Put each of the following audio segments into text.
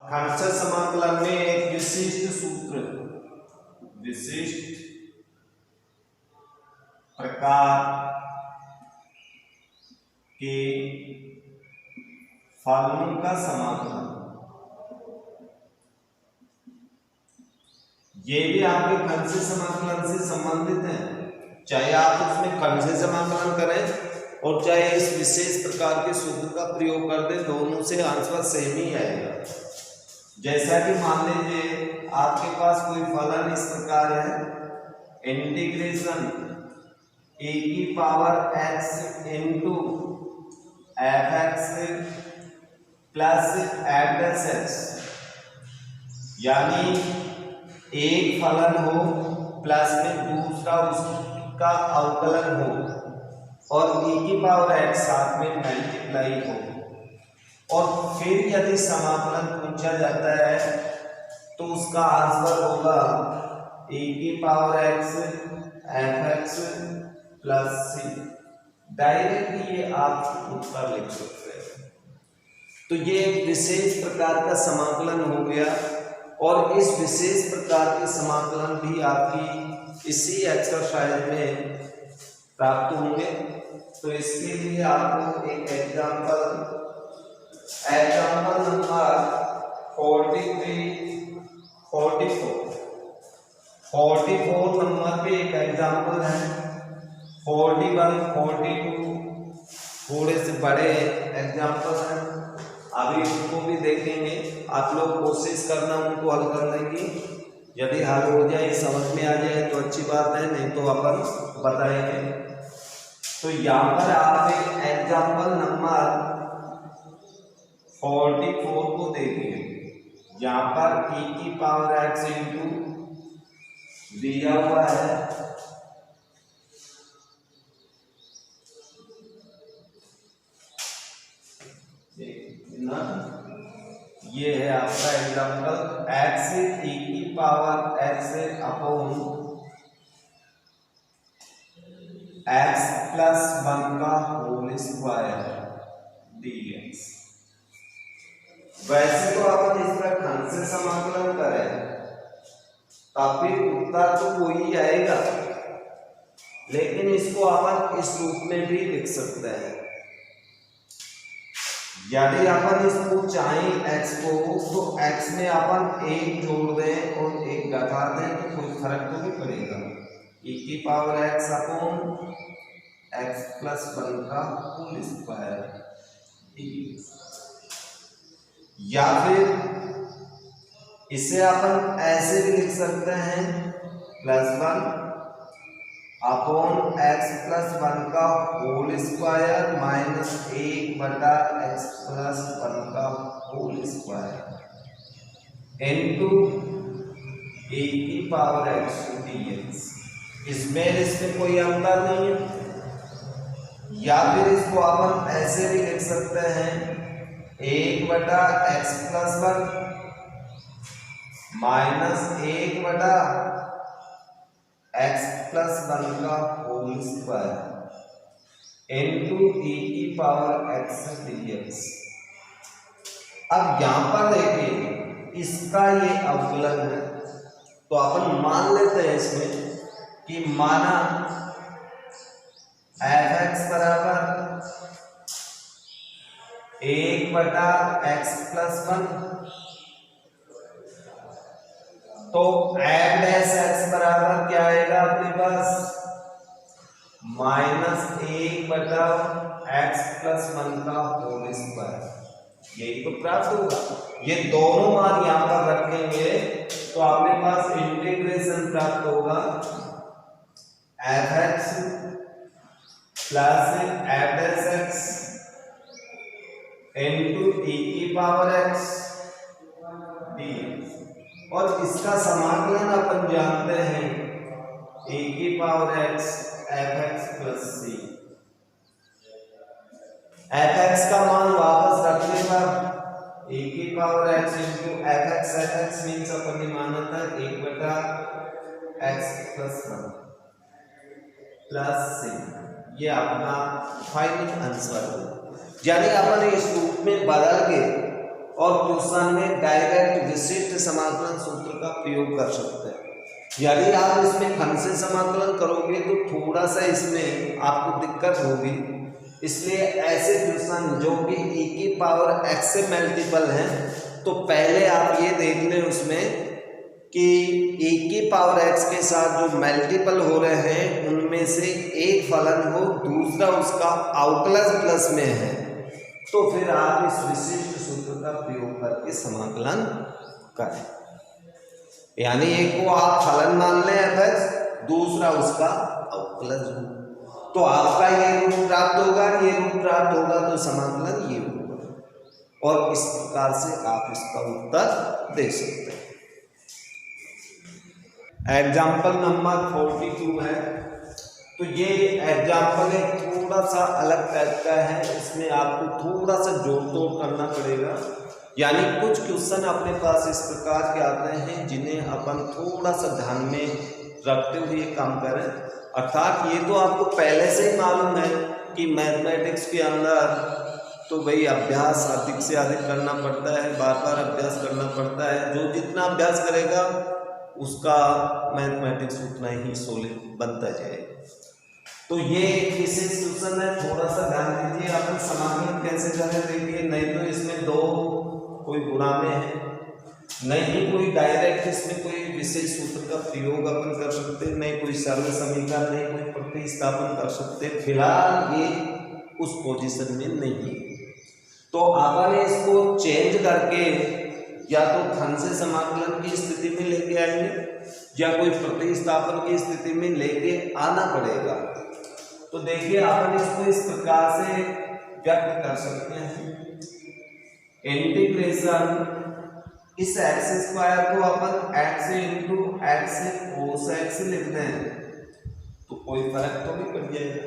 खंडशः समाकलन में एक विशिष्ट सूत्र, विशिष्ट प्रकार के फलनों का समाकलन, ये भी आपके खंडशः समाकलन से संबंधित है। चाहे आप उसमें खंडशः समाकलन करें और चाहे इस विशेष प्रकार के सूत्र का प्रयोग कर दें, दोनों से आंसर सेम ही आएगा। जैसा कि मान लीजिए आपके पास कोई फलन इस प्रकार है, इंटीग्रेशन e की power x into F x plus F dash x, यानी एक फलन हो प्लस में दूसरा उसका अवकलन हो और e की पावर x साथ में मल्टीप्लाई हो, और फिर यदि समाकलन पूछा जाता है तो उसका आंसर होगा e की power x f x plus c. Direct ये आप उत्तर लिख सकते हैं। तो ये एक विशेष प्रकार का समाकलन हो गया, और इस विशेष प्रकार के समाकलन भी आपकी इसी एक्सरसाइज में प्राप्त होंगे। तो इसके लिए आपको एक एग्जाम्पल नंबर 44 नंबर पे एक एग्जाम्पल है। 41, 42 थोड़े से बड़े एग्जाम्पल हैं, अभी उनको भी देखेंगे। आप लोग कोशिश करना उनको हल करने की, यदि हल हो जाए समझ में आ जाए तो अच्छी बात है, नहीं तो अपन बताएंगे। तो यहाँ पर आप एक एग्जाम्पल नंबर 44 को देखिए। यहाँ पर e की पावर x इंटू दिया हुआ है ना, ये है आपका एग्जाम्पल x e की power x upon x plus 1 का होल स्क्वायर dx। वैसे तो अपन इस पर खंडशः समाकलन करें तब भी उत्तर तो वही आएगा, लेकिन इसको अपन इस रूप में भी लिख सकते हैं। यदि अपन इसको चाहें x को, तो x में अपन एक जोड़ दें और एक घटा दें तो कोई फर्क तो नहीं पड़ेगा। e की power x upon x plus 1 का होल स्क्वायर, या फिर इसे अपन ऐसे भी लिख सकते हैं +1 अपॉन x प्लस 1 का होल स्क्वायर माइनस 1 बटा x प्लस 1 का होल स्क्वायर इंटू e की पावर x dx। इसमें कोई अंतर नहीं है। या फिर इसको अपन ऐसे भी लिख सकते हैं 1 बटा x प्लस 1 माइनस 1 बटा x प्लस 1 का होल स्क्वायर इंटू e की पावर x dx। अब यहां पर देखिए इसका ये अवकलन है, तो अपन मान लेते हैं इसमें कि माना f(x) बराबर 1 बटा x प्लस 1, तो f डैश x बराबर क्या आएगा अपने पास -1 बटा x प्लस 1 का होल स्क्वायर, यही तो प्राप्त होगा। ये दोनों मान यहाँ पर रखेंगे तो आपके पास इंटीग्रेशन प्राप्त होगा f(x) plus f dash x into e की पावर x dx। और इसका समाकलन अपन जानते हैं e की power x f(x) plus c। f(x) का मान वापस रखने पर e की power x into f(x) means अपन ने माना था 1 बटा x प्लस 1 प्लस c, ये अपना फाइनल आंसर है। यानी अपन इस रूप में बदल के और क्वेश्चन में डायरेक्ट विशिष्ट समाकलन सूत्र का प्रयोग कर सकते हैं। यदि आप इसमें खंड से समाकलन करोगे तो थोड़ा सा इसमें आपको दिक्कत होगी, इसलिए ऐसे क्वेश्चन जो कि e की पावर x से मल्टीपल हैं, तो पहले आप ये देख लें उसमें कि e की पावर x के साथ जो मल्टीपल हो रहे हैं उनमें से एक फलन हो, दूसरा उसका अवकलज प्लस में है, तो फिर आप इस विशिष्ट सूत्र का प्रयोग करके समाकलन करें। यानी एक को आप फलन मान लें f(x), दूसरा उसका अवकलज हो, तो आपका ये रूप प्राप्त होगा, ये रूप प्राप्त होगा, तो समाकलन ये होगा। और इस प्रकार से आप इसका उत्तर दे सकते हैं। एग्जाम्पल नंबर 42 है, तो ये एग्जाम्पल एक थोड़ा सा अलग टाइप का है, इसमें आपको थोड़ा सा जोड़ तोड़ करना पड़ेगा। यानी कुछ क्वेश्चन अपने पास इस प्रकार के आते हैं जिन्हें अपन थोड़ा सा ध्यान में रखते हुए काम करें। अर्थात ये तो आपको पहले से ही मालूम है कि मैथमेटिक्स के अंदर तो भाई अभ्यास अधिक से अधिक करना पड़ता है, बार बार अभ्यास करना पड़ता है। जो जितना अभ्यास करेगा उसका मैथमेटिक्स उतना ही सॉलिड बनता जाएगा। तो ये एक विशेष क्वेश्चन है, थोड़ा सा ध्यान दीजिए। अपन समाकलन कैसे करें देखिए, नहीं तो इसमें दो कोई गुणा में है, नहीं ही कोई डायरेक्ट इसमें कोई विशेष सूत्र का प्रयोग अपन कर सकते, नहीं कोई सरल समीकरण, नहीं कोई प्रतिस्थापन कर सकते। फिलहाल ये उस पोजीशन में नहीं है, तो अपन इसको चेंज करके या तो खंड से समाकलन की स्थिति में लेके आएंगे या कोई प्रतिस्थापन की स्थिति में लेके आना पड़ेगा। तो देखिए अपन इसको इस प्रकार से व्यक्त कर सकते हैं, इंटीग्रेशन इस एक्स स्क्वायर को अपन x into x cos x लिख दें तो कोई फर्क तो नहीं पड़ जाएगा।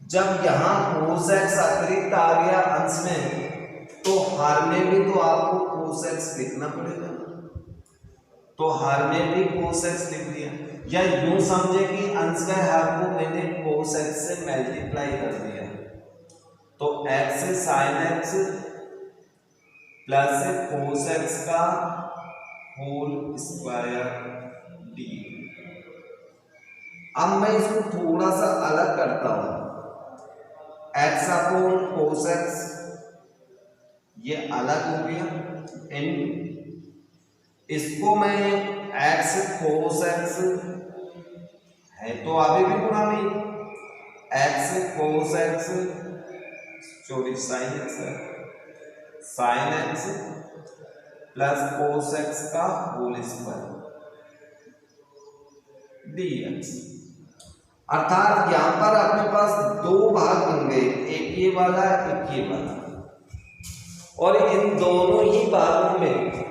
जब यहाँ कोस एक्स अतिरिक्त आ गया अंश में, तो हर में भी तो आपको कोस एक्स लिखना पड़ेगा, तो हर में भी कोस एक्स लिख दिया। या यूं समझे कि अंश का हर को मैंने कोस एक्स से मल्टीप्लाई कर दिया, तो एक्स से sign x plus cos x का होल स्क्वायर डी। अब मैं इसको थोड़ा सा अलग करता हूं, एक्स अपॉन कोस एक्स ये अलग हो गया, इसको मैं एक्स कोस एक्स है तो अभी भी गुणा नहीं, x cos x sorry sine x है, sine x plus cos x का होल स्क्वायर dx। अर्थात यहां पर अपने पास दो भाग बन गए, एक ये वाला एक ये वाला, और इन दोनों ही भागों में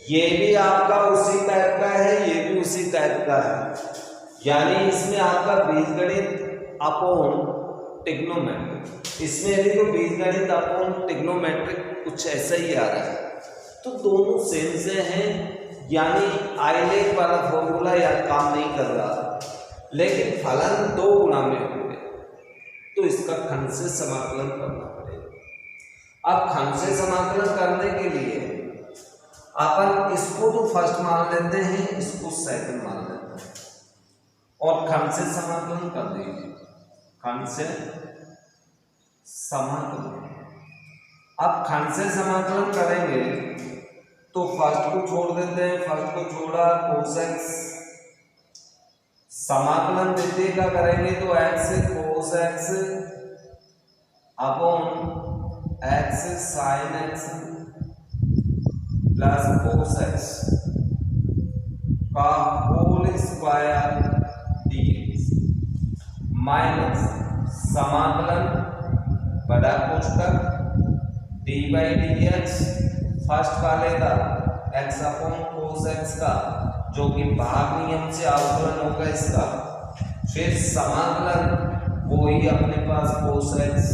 ये भी आपका उसी टाइप का है, ये भी उसी टाइप का है। यानी इसमें आपका बीजगणित अपॉन ट्रिग्नोमेट्रिक, इसमें भी तो बीजगणित अपॉन ट्रिग्नोमेट्रिक कुछ ऐसा ही आ रहा है, तो दोनों सेम से हैं। यानी आइलेट वाला फॉर्मूला यार काम नहीं कर रहा, लेकिन फलन दो गुणा में हो गए, तो इसका खंड से समाकलन करना पड़ेगा। अब खंड से समाकलन करने के लिए अपन इसको तो फर्स्ट मान लेते हैं, इसको सेकंड मान लेते हैं और खंड से समाकलन कर देंगे, खंड से समाकलन। अब खंड से समाकलन करेंगे तो फर्स्ट को छोड़ देते हैं, फर्स्ट को छोड़ा कोस एक्स, समाकलन द्वितीय का करेंगे तो x cos x upon x sine x plus cos x का होल स्क्वायर dx माइनस समाकलन बड़ा कोष्ठक D by D x first वाले का एक्स अपॉन कोस एक्स का जो कि भाग नियम से अवकलन होगा इसका, फिर समाकलन वही अपने पास cos x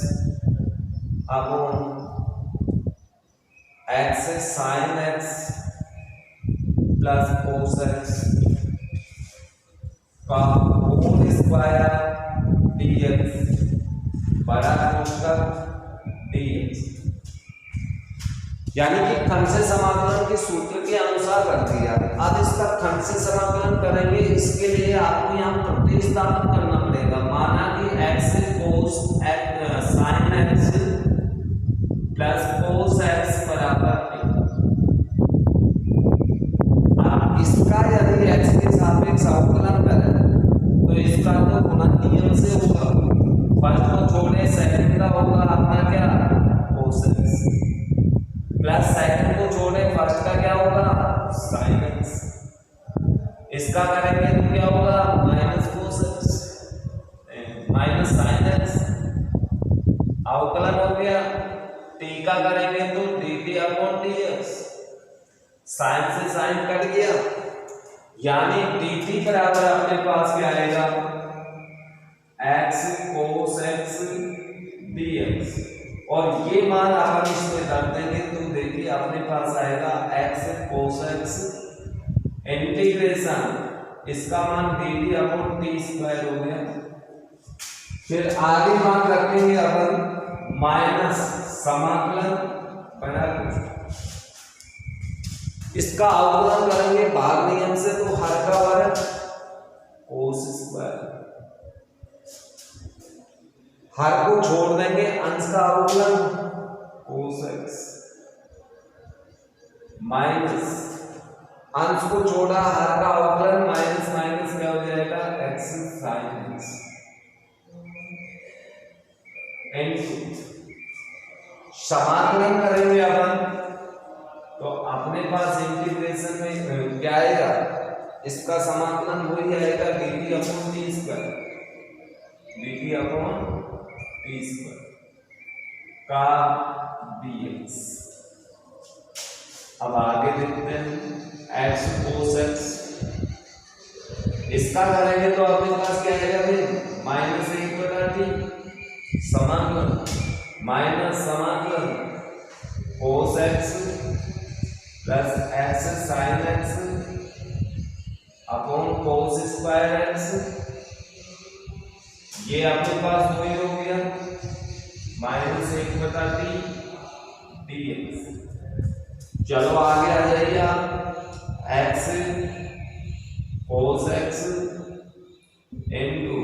upon x sine x plus cos x का होल स्क्वायर dx बड़ा कोष्ठक dx। यानी कि खंड से समाकलन कर दिया। अब इसका खंड से समाकलन करेंगे, इसके लिए आपको यहाँ प्रतिस्थापन करना पड़ेगा। माना कि x cos sin x plus cos x बराबर इसका यदि x के सापेक्ष अवकलन करें तो इसका तो गुणन नियम से होगा, फर्स्ट को छोड़े सेकंड का होगा अपना क्या cos x, प्लस सेकंड को छोड़े फर्स्ट का क्या होगा sin x, इसका करेंगे तो क्या होगा minus cos x minus sin x, अवकलन हो गया। t का करेंगे तो dt अपॉन dx, साइन से साइन कट गया, यानी dt बराबर अपने पास क्या आएगा x cos x dx, और ये मान अपन इसमें रख देंगे तो देखिए अपने पास आएगा x cos x इंटीग्रेशन इसका मान dt अपॉन t स्क्वायर हो गया। फिर आगे मान रखेंगे अपन माइनस समाकलन बराबर इसका अवकलन करेंगे भाग नियम से तो हर का वर्ग cos स्क्वायर, हर को छोड़ देंगे अंश का अवकलन cos x माइनस अंश को छोड़ा हर का अवकलन माइनस माइनस क्या हो जाएगा x sin x समाकलन करेंगे अपन तो अपने पास इंटीग्रेशन में क्या आएगा इसका समाकलन वही आएगा dt upon t square, dt upon t square का dx। अब आगे देखते हैं x cos x, इसका करेंगे तो अपने पास क्या आएगा भाई माइनस 1/t समाकलन माइनस समाकलन cos x plus x sin x upon cos square x, ये अपने पास वही हो गया माइनस 1/t dx। चलो आगे आ जाइए आप x cos x into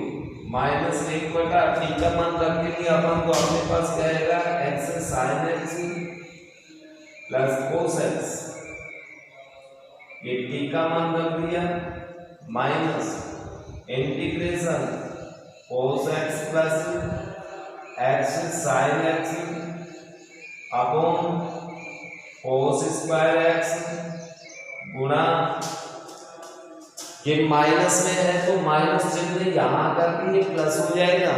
minus 1/t का मान रखेंगे अपन तो अपने पास क्या आएगा x sin x plus cos x, ये t का मान रख दिया minus integration cos x plus x sin x upon cos square x गुणा ये माइनस में है तो माइनस चिन्ह यहां करके ये प्लस हो जाएगा,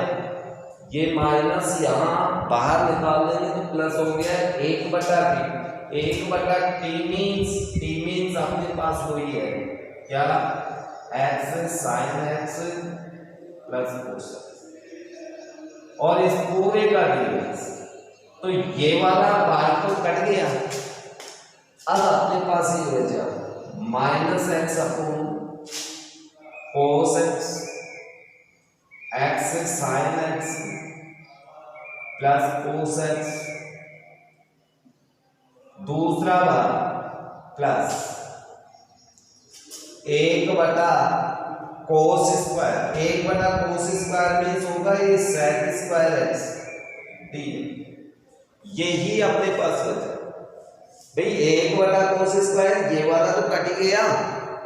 ये माइनस यहां बाहर निकाल देंगे तो प्लस हो गया 1/t, 1/t मीन्स अपने पास वही है क्या x sin x plus cos x और इस पूरे का dx, तो ये वाला बार तो कट गया। अब अपने पास ये बचा minus x upon cos x x sin x plus cos x दूसरा बार plus 1/cos square, 1/cos square means होगा ये sec स्क्वायर x d, यही अपने पास बचा भाई 1/cos स्क्वायर, ये वाला तो कट गया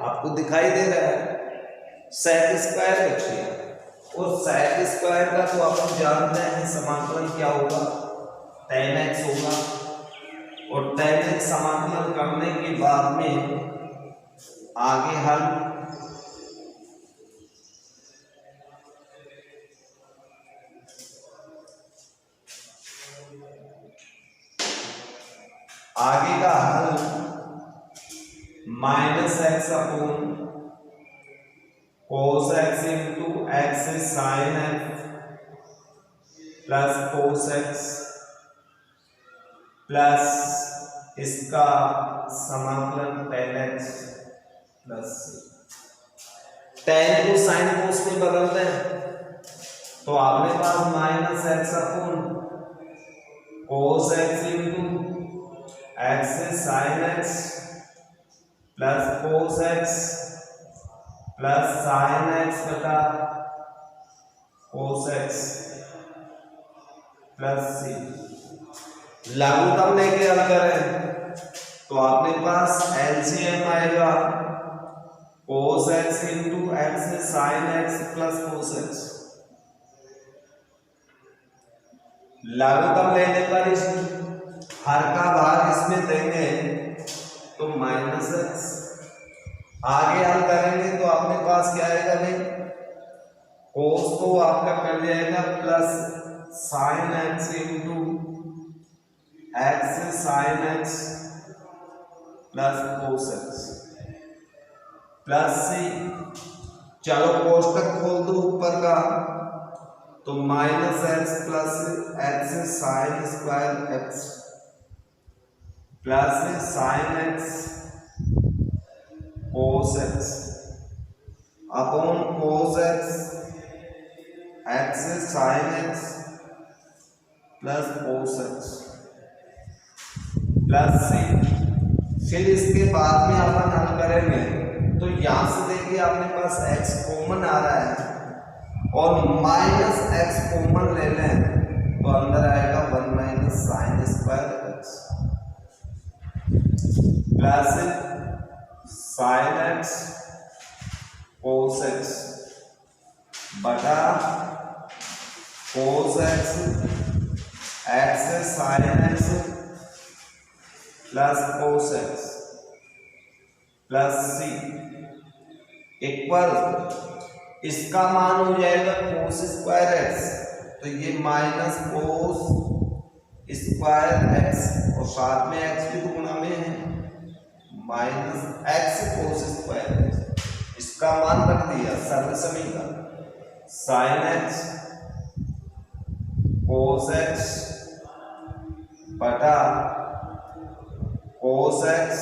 आपको दिखाई दे रहा है, sec स्क्वायर बच गया और sec स्क्वायर का तो अपन जानते हैं समाकलन क्या होगा tan x होगा, और tan x समाकलन करने के बाद में आगे हल आगे का हल minus x upon cos x into x sine x plus cos x plus इसका समाकलन tan x प्लस tan को साइन cos में बदलते हैं तो आपने पास minus x upon cos x into x sine x plus cos x plus sine x बटा कोस एक्स प्लस सी। लघुत्तम लेके हल करें तो आपके पास एलसीएम आएगा cos x into x sine x plus cos x. लघुत्तम लेने पर इस हर का भाग इसमें देंगे तो माइनस एक्स। आगे हल करेंगे तो आपके पास क्या आएगा भाई, कोस तो आपका कर जाएगा plus sine x into x sine x plus cos x plus c. चलो कोष्टक खोल दो ऊपर का तो minus x plus x sine square x plus sine x cos x upon cos x sine x plus cos x plus c. फिर इसके बाद में अपन हल करेंगे तो यहां से देखिए अपने पास x कॉमन आ रहा है और माइनस एक्स कॉमन ले लें तो अंदर आएगा 1 minus sine square x plus sine x cos x बटा cos x sine x plus cos x plus c equal इसका मान हो जाएगा कोस स्क्वायर एक्स तो ये माइनस कोस स्क्वायर एक्स और साथ में एक्स भी गुणा में है minus x cos square x. इसका मान रख दिया सर्व समीकरण साइन एक्स कोस एक्स बटा cos x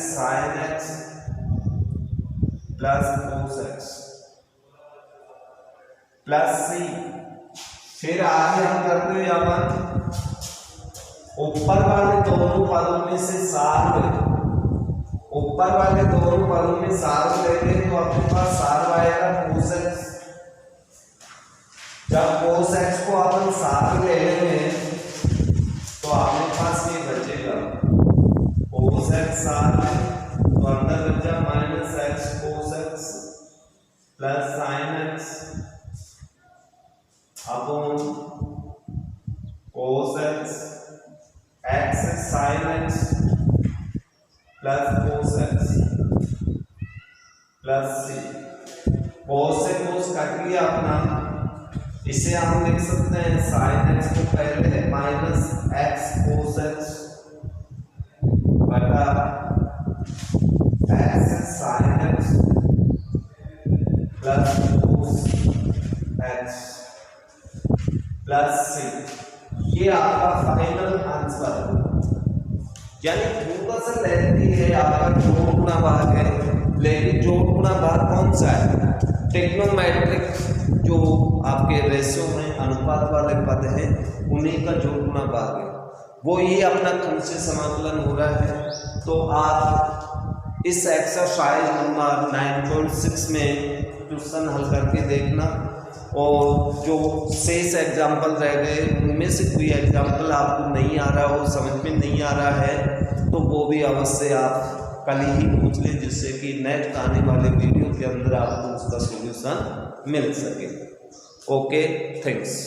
sine x plus cos x plus c. फिर आगे हम करते हैं अपन ऊपर वाले दोनों पदों में से सार ऊपर वाले दोनों पदों में सार लेंगे तो अपने पास सार आएगा कोस एक्स। जब कोस एक्स को अपन सार ले लेंगे तो आपके पास ये बचेगा कोस एक्स सार है तो अंदर बचा minus x cos x plus sine x upon cos x sine x plus cos x plus c. Cos से कोस कट गया अपना, इसे हम लिख सकते हैं साइन एक्स को पहले माइनस एक्स कोस एक्स बटा x sine x plus cos x plus c. ये आपका फाइनल आंसर यानी थोड़ा सा लेंथी है आपका जोड़ गुणा भाग है, लेकिन जोड़ गुणा भाग कौन सा है, ट्रिग्नोमेट्रिक जो आपके रेशियो में अनुपात वाले पद हैं उन्हीं का जोड़ गुणा भाग है, वो ये अपना खंड से समाकलन हो रहा है। तो आप इस एक्सरसाइज नंबर 9.6 में क्वेश्चन हल करके देखना और जो शेष एग्जाम्पल रह गए उनमें से कोई एग्जाम्पल आपको नहीं आ रहा हो, समझ में नहीं आ रहा है तो वो भी अवश्य आप कल ही पूछ लें जिससे कि नेक्स्ट आने वाले वीडियो के अंदर आपको उसका सॉल्यूशन मिल सके। Okay, thanks.